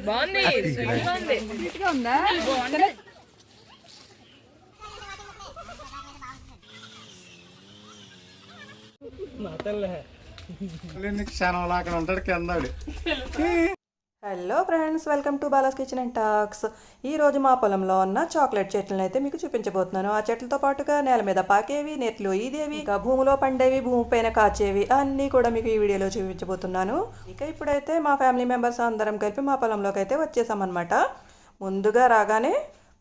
బాగుంది, స్వీట్గా ఉంది. స్వీట్గా ఉందా? Hello friends, welcome to Bala's kitchen and talks. ఈరోజు మా పొలంలో ఉన్న చాక్లెట్ చెట్లను అయితే మీకు చూపించబోతున్నాను. ఆ చెట్లతో పాటుగా నేల మీద పాకేవి, నెట్లు ఈదేవి, ఇంకా భూమిలో పండేవి, భూమి పైన కాచేవి అన్నీ కూడా మీకు ఈ వీడియోలో చూపించబోతున్నాను. ఇక ఇప్పుడైతే మా ఫ్యామిలీ మెంబర్స్ అందరం కలిపి మా పొలంలోకి అయితే వచ్చేసామన్నమాట. ముందుగా రాగానే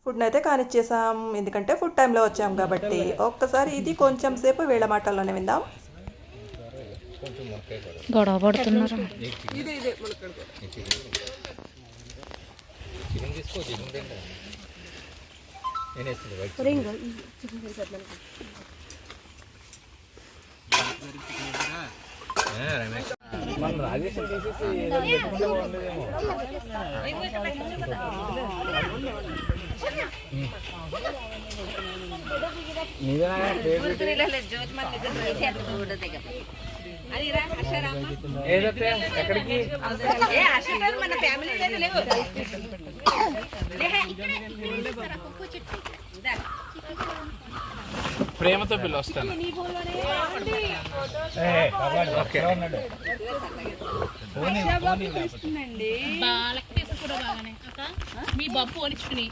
ఫుడ్ని అయితే కానిచ్చేసాం, ఎందుకంటే ఫుడ్ టైంలో వచ్చాం కాబట్టి. ఒక్కసారి ఇది కొంచెం సేపు వీళ్ళ మాటల్లోనే విందాం. గొడవ పడుతున్నారు. ఎక్కడికి మన ఫ్యామిలీ లేవు. ప్రేమతో పిల్ల వస్తాను. మీ బాబు పోనిచ్చుకుని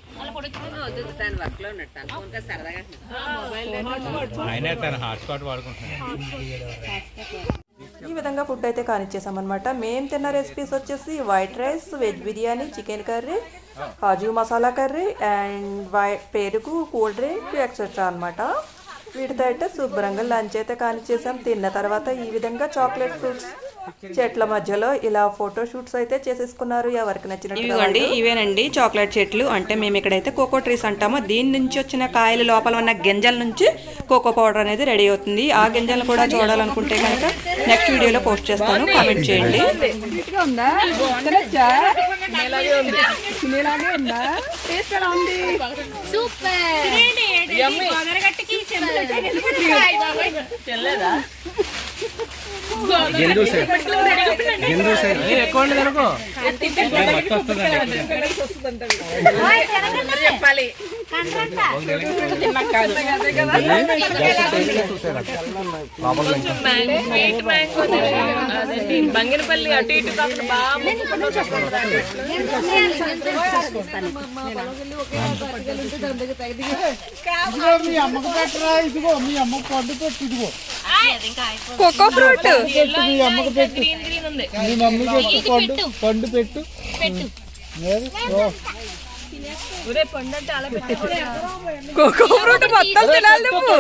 ఆయన తన హాట్స్పాట్ వాడుకుంటున్నాను. ఈ విధంగా ఫుడ్ అయితే కానిచ్చేసామన్నమాట. మేము తిన్న రెసిపీస్ వచ్చేసి white rice, veg biryani, chicken curry, kaju masala curry and పెరుగు, కూల్ డ్రింక్ ఎక్సెట్రా అనమాట. వీటితో అయితే శుభ్రంగా లంచ్ అయితే కానిచ్చేసాం. తిన్న తర్వాత ఈ విధంగా చాక్లెట్ ఫ్రూట్స్ చెట్ల మధ్యలో ఇలా ఫోటో షూట్స్ అయితే చేసేసుకున్నారు. ఎవరికి నచ్చినట్టు ఇవేనండి చాక్లెట్ చెట్లు. అంటే మేము ఇక్కడైతే కోకో ట్రీస్ అంటాము. దీని నుంచి వచ్చిన కాయలు లోపల ఉన్న గింజల నుంచి కోకో పౌడర్ అనేది రెడీ అవుతుంది. ఆ గింజలు కూడా చూడాలనుకుంటే కనుక నెక్స్ట్ వీడియోలో పోస్ట్ చేస్తాను, కామెంట్ చేయండి. చెప్పాలి బంగినపల్లి అటు ఇటు కాకుండా బాగా కోకో ఫ్రూట్ పండు పెట్టు. కోకో ఫ్రూట్ మొత్తం తినాలి నువ్వు.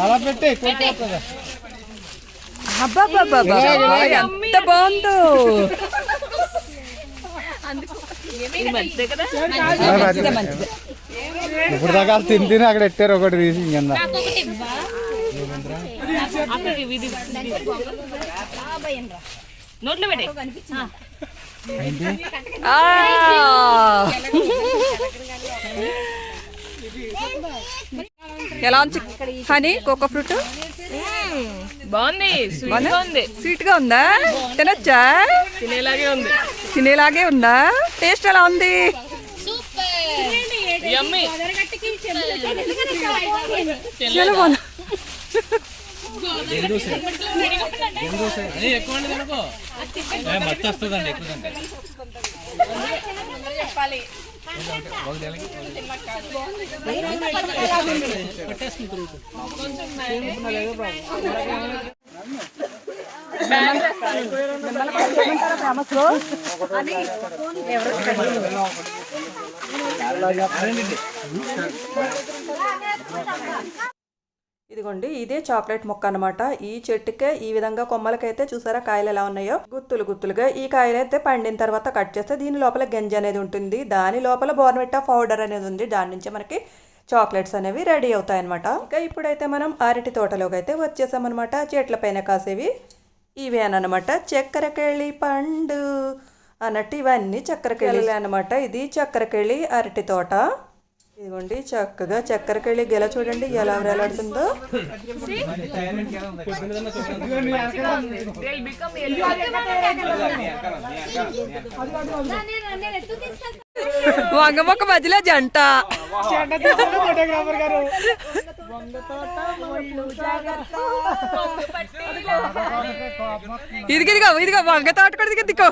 అలా పెట్టే అబ్బాబ్బాబ్బా ఎంత బాగుందో. ఇప్పుడు దాకా తిని అక్కడ ఎట్టారు ఒకటి తీసి కింద. నోట్లో పెట్టే ఎలా ఉంది హనీ కోకో ఫ్రూట్? బాగుంది, స్వీట్ గా ఉందా? తినొచ్చా? తినేలాగే ఉందా? టేస్ట్ ఎలా ఉంది? మత్తు వస్తుందండి ఎక్కువ తింటే. చెప్పాలి ఇదిగోండి, ఇదే చాక్లెట్ మొక్క అనమాట. ఈ చెట్టుకే ఈ విధంగా కొమ్మలకైతే చూసారా కాయలు ఎలా ఉన్నాయో గుత్తులు గుత్తులుగా. ఈ కాయలు అయితే పండిన తర్వాత కట్ చేస్తే దీని లోపల గంజ అనేది ఉంటుంది. దాని లోపల బోర్న్విటా పౌడర్ అనేది ఉంది. దాని నుంచి మనకి చాక్లెట్స్ అనేవి రెడీ అవుతాయి అనమాట. ఇంకా ఇప్పుడైతే మనం అరటి తోటలోకి అయితే వచ్చేసామన్నమాట. చెట్ల పైన కాసేవి ఇవే అనమాట చక్కెరకేళి పండు అన్నట్టు. ఇవన్నీ చక్కెరకేళి అనమాట. ఇది చక్కెరకేళి అరటి తోట. ఇదిగోండి చక్కగా చక్కెరకెళ్ళి గెల చూడండి ఎలా వేలాడుతుందో. వంగమొక్క మధ్యలో జంట. ఇదిగో ఇదిగో వంగ తోట కూడా దిక్కో.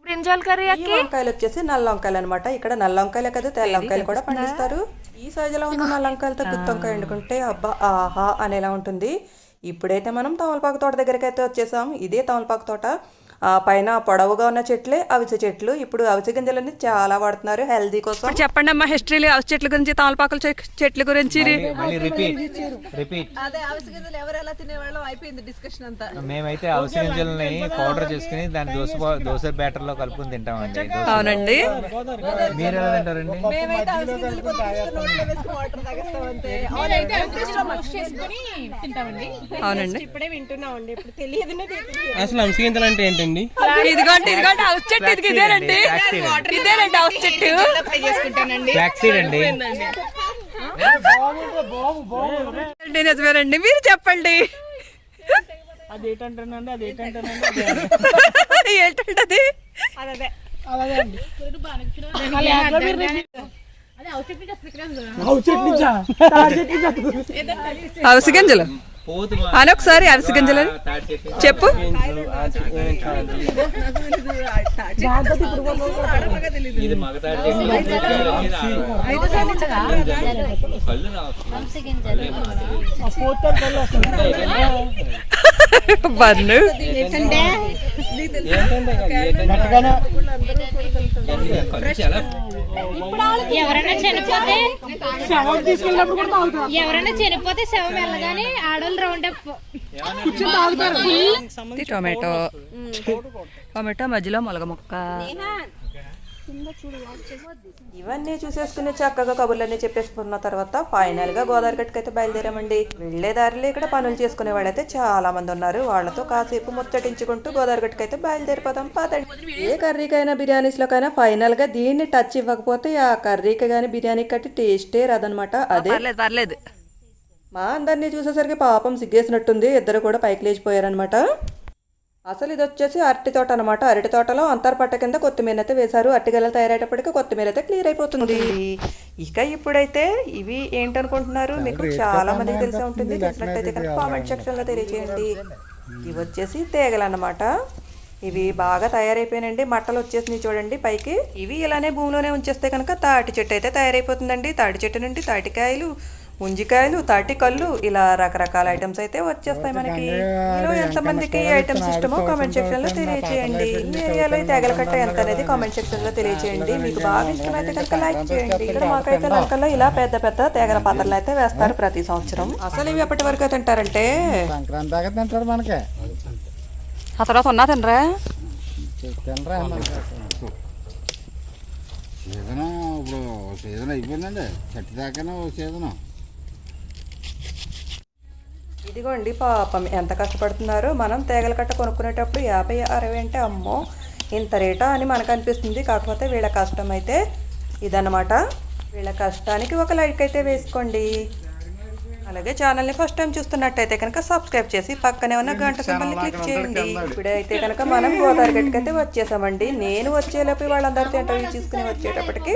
బ్రింజాల్ కర్రీ అక్కి. వంకాయలు వచ్చేసి నల్ల వంకాయలు అనమాట. ఇక్కడ నల్ల వంకాయలే కదా తెల్ల వంకాయలు కూడా పండిస్తారు. ఈ సైజులో ఉన్న నల్ల వంకాయలతో గుత్తి వంకాయ వండుకుంటే అబ్బా ఆహా అనేలా ఉంటుంది. ఇప్పుడైతే మనం తమలపాకు తోట దగ్గరికి అయితే వచ్చేసాం. ఇదే తమలపాకు తోట. పైన పొడవుగా ఉన్న చెట్లే అవిసె చెట్లు. ఇప్పుడు అవిసె గింజలన్నీ చాలా వాడుతున్నారు హెల్దీ కోసం. చెప్పండి అమ్మా హిస్టరీలో అవిసె చెట్ల గురించి, తమలపాకుల చెట్ల గురించి. మేమైతే అవిసె గింజలని పౌడర్ చేసుకుని దాన్ని దోశ బ్యాటర్ లో కలుపుకొని తింటామండి. అవునండి. మీరు ఎలా తింటారండి? అవునండి. ఇప్పుడే వింటున్నామండి. ఇప్పుడు తెలియదు అసలు అవిసె గింజలు అంటే ఏంటండి? ఇదిగోండి ఇదిగోండి హౌస్ చెట్టు. ఇదేనండి ఇదేనండి హౌస్ చెట్టు. ఫ్లాక్సీడ్ అండి. నిజమేనండి. మీరు చెప్పండి అదేంటంటానండి ఏంటంటది? అవిసె గింజలు అని ఒకసారి అవిసె గింజలు చెప్పు. ఇది మగతాడి బన్ను చనిపోతే శవం వెళ్ళగానే ఆడోళ్ళు రౌండ్ అప్ టొమాటో మధ్యలో మొలగ ముక్క. ఇవన్నీ చూసేసుకుని చక్కగా కబుర్లన్నీ చెప్పేసుకున్న తర్వాత ఫైనల్ గా గోదావరి గట్టుకు అయితే బయలుదేరామండి. వెళ్లే దారిలో ఇక్కడ పనులు చేసుకునే వాళ్ళైతే చాలా మంది ఉన్నారు. వాళ్ళతో కాసేపు ముచ్చటించుకుంటూ గోదావరి గట్టుకు అయితే బయలుదేరిపోతాం. పదండి. ఏ కర్రీకైనా బిర్యానీస్ లోకైనా ఫైనల్ గా దీన్ని టచ్ ఇవ్వకపోతే ఆ కర్రీకి గానీ బిర్యానీ కట్టి టేస్టే రాదనమాట. అదే పర్లేదు. మా అందరినీ చూసేసరికి పాపం సిగ్గేసినట్టుంది. ఇద్దరు కూడా పైకి లేచిపోయారనమాట. అసలు ఇది వచ్చేసి అరటి తోట అనమాట. అరటి తోటలో అంతర్పట్ట కింద కొత్తిమీర అయితే వేశారు. అరటిగెలలు తయారయ్యేటప్పటికి కొత్తిమీర అయితే క్లియర్ అయిపోతుంది. ఇక ఇప్పుడైతే ఇవి ఏంటనుకుంటున్నారు? మీకు చాలా మందికి తెలిసే ఉంటుంది. తెలిసినట్టయితే కనుక కామెంట్ సెక్షన్ లో తెలియజేయండి. ఇవి వచ్చేసి తీగలు అన్నమాట. ఇవి బాగా తయారైపోయినండి. మట్టలు వచ్చేసినాయి చూడండి పైకి. ఇవి ఇలానే భూమిలోనే ఉంచేస్తే కనుక తాటి చెట్టు అయితే తయారైపోతుందండి. తాటి చెట్టు నుండి తాటికాయలు, ముంజికాయలు, తాటి కళ్ళు, ఇలా రకరకాల ఐటమ్స్ అయితే వచ్చేస్తాయి మనకి. మీలో ఎంతమందికి ఐటమ్స్ ఇష్టమో కామెంట్ సెక్షన్ లో తెలియజేయండి. ఈ ఏరియాలో తేగల కట్ట ఎంత అనేది కామెంట్ సెక్షన్ లో తెలియజేయండి. మీకు బాగా ఇష్టమైతే కనుక లైక్ చేయండి. ఇక్కడ మాకైతే లంకల్లో ఇలా పెద్ద పెద్ద తేగల పాత్రలు అయితే వేస్తారు ప్రతి సంవత్సరం. అసలు ఇవి ఎప్పటి వరకు తింటారంటే సంక్రాంతి దాకా తింటారు మనకి. ఆ తర్వాత ఉన్నా తినరా? తినరా సీజను. ఇప్పుడు సీజన్ అయిపోయిందండి. చెట్టు దాకానే సీజను. ఇదిగోండి పాపం ఎంత కష్టపడుతున్నారో. మనం తేగల కట్ట కొనుక్కునేటప్పుడు 50-60 అంటే అమ్మో ఇంత రేటా అని మనకు అనిపిస్తుంది. కాకపోతే వీళ్ళ కష్టం అయితే ఇదన్నమాట. వీళ్ళ కష్టానికి ఒక లైక్ అయితే వేసుకోండి. అలాగే ఛానల్ని ఫస్ట్ టైం చూస్తున్నట్టయితే కనుక సబ్స్క్రైబ్ చేసి పక్కనే ఉన్న గంట సింబల్ని క్లిక్ చేయండి. ఇప్పుడైతే కనుక మనం గోదావరి గట్టుకు అయితే వచ్చేసామండి. నేను వచ్చేలోపు వాళ్ళందరితో ఇంటర్వ్యూ తీసుకుని వచ్చేటప్పటికి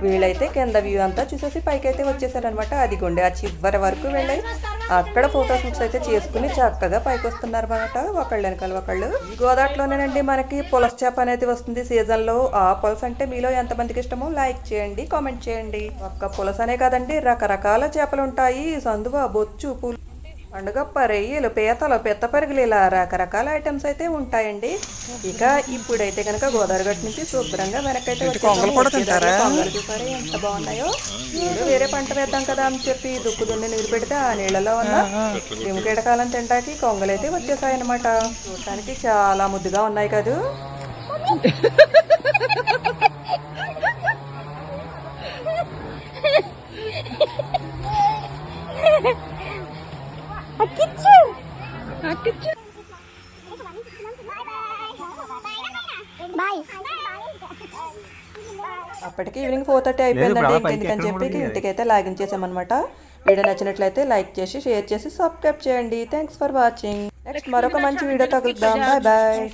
వీళ్ళైతే కింద వ్యూ అంతా చూసేసి పైకి అయితే వచ్చేసారనమాట. అదిగోండి ఆ చివరి వరకు వెళ్ళి అక్కడ ఫోటో షూట్స్ అయితే చేసుకుని చక్కగా పైకి వస్తున్నారు అనమాట. ఒకళ్ళు వెనకాల ఒకళ్ళు. ఈ గోదావరిలోనేనండి మనకి పులస చేప అనేది వస్తుంది సీజన్ లో. ఆ పులస అంటే మీలో ఎంతమందికి ఇష్టమో లైక్ చేయండి, కామెంట్ చేయండి. ఒక్క పులస అనే కాదండి, రకరకాల చేపలు ఉంటాయి. సందువ, బొచ్చు, పూలు, పండుగప్ప, రొయ్యలు, పీతలు, పెద్ద పెరుగులు, ఇలా రకరకాల ఐటమ్స్ అయితే ఉంటాయండి. ఇక ఇప్పుడైతే కనుక గోదావరి గట్టు నుంచి శుభ్రంగా వెనకైతే కొంగలు చూసారా ఎంత బాగున్నాయో. ఏదో వేరే పంట వేద్దాం కదా అని చెప్పి దుక్కు దున్ని నీరు పెడితే ఆ నీళ్ళలో ఉన్న క్రిమికీటకాలను తింటాకి కొంగలైతే వచ్చేసాయన్నమాట. చూడటానికి చాలా ముద్దుగా ఉన్నాయి కదా. అప్పటికి ఈవినింగ్ 4:30 అయిపోయిందండి. ఇంకెందుకని చెప్పి ఇంటికైతే లాగించేసామన్నమాట. వీడియో నచ్చినట్లయితే లైక్ చేసి షేర్ చేసి సబ్స్క్రైబ్ చేయండి. Thanks for watching. నెక్స్ట్ మరొక మంచి వీడియోతో కలుద్దాం. Bye bye.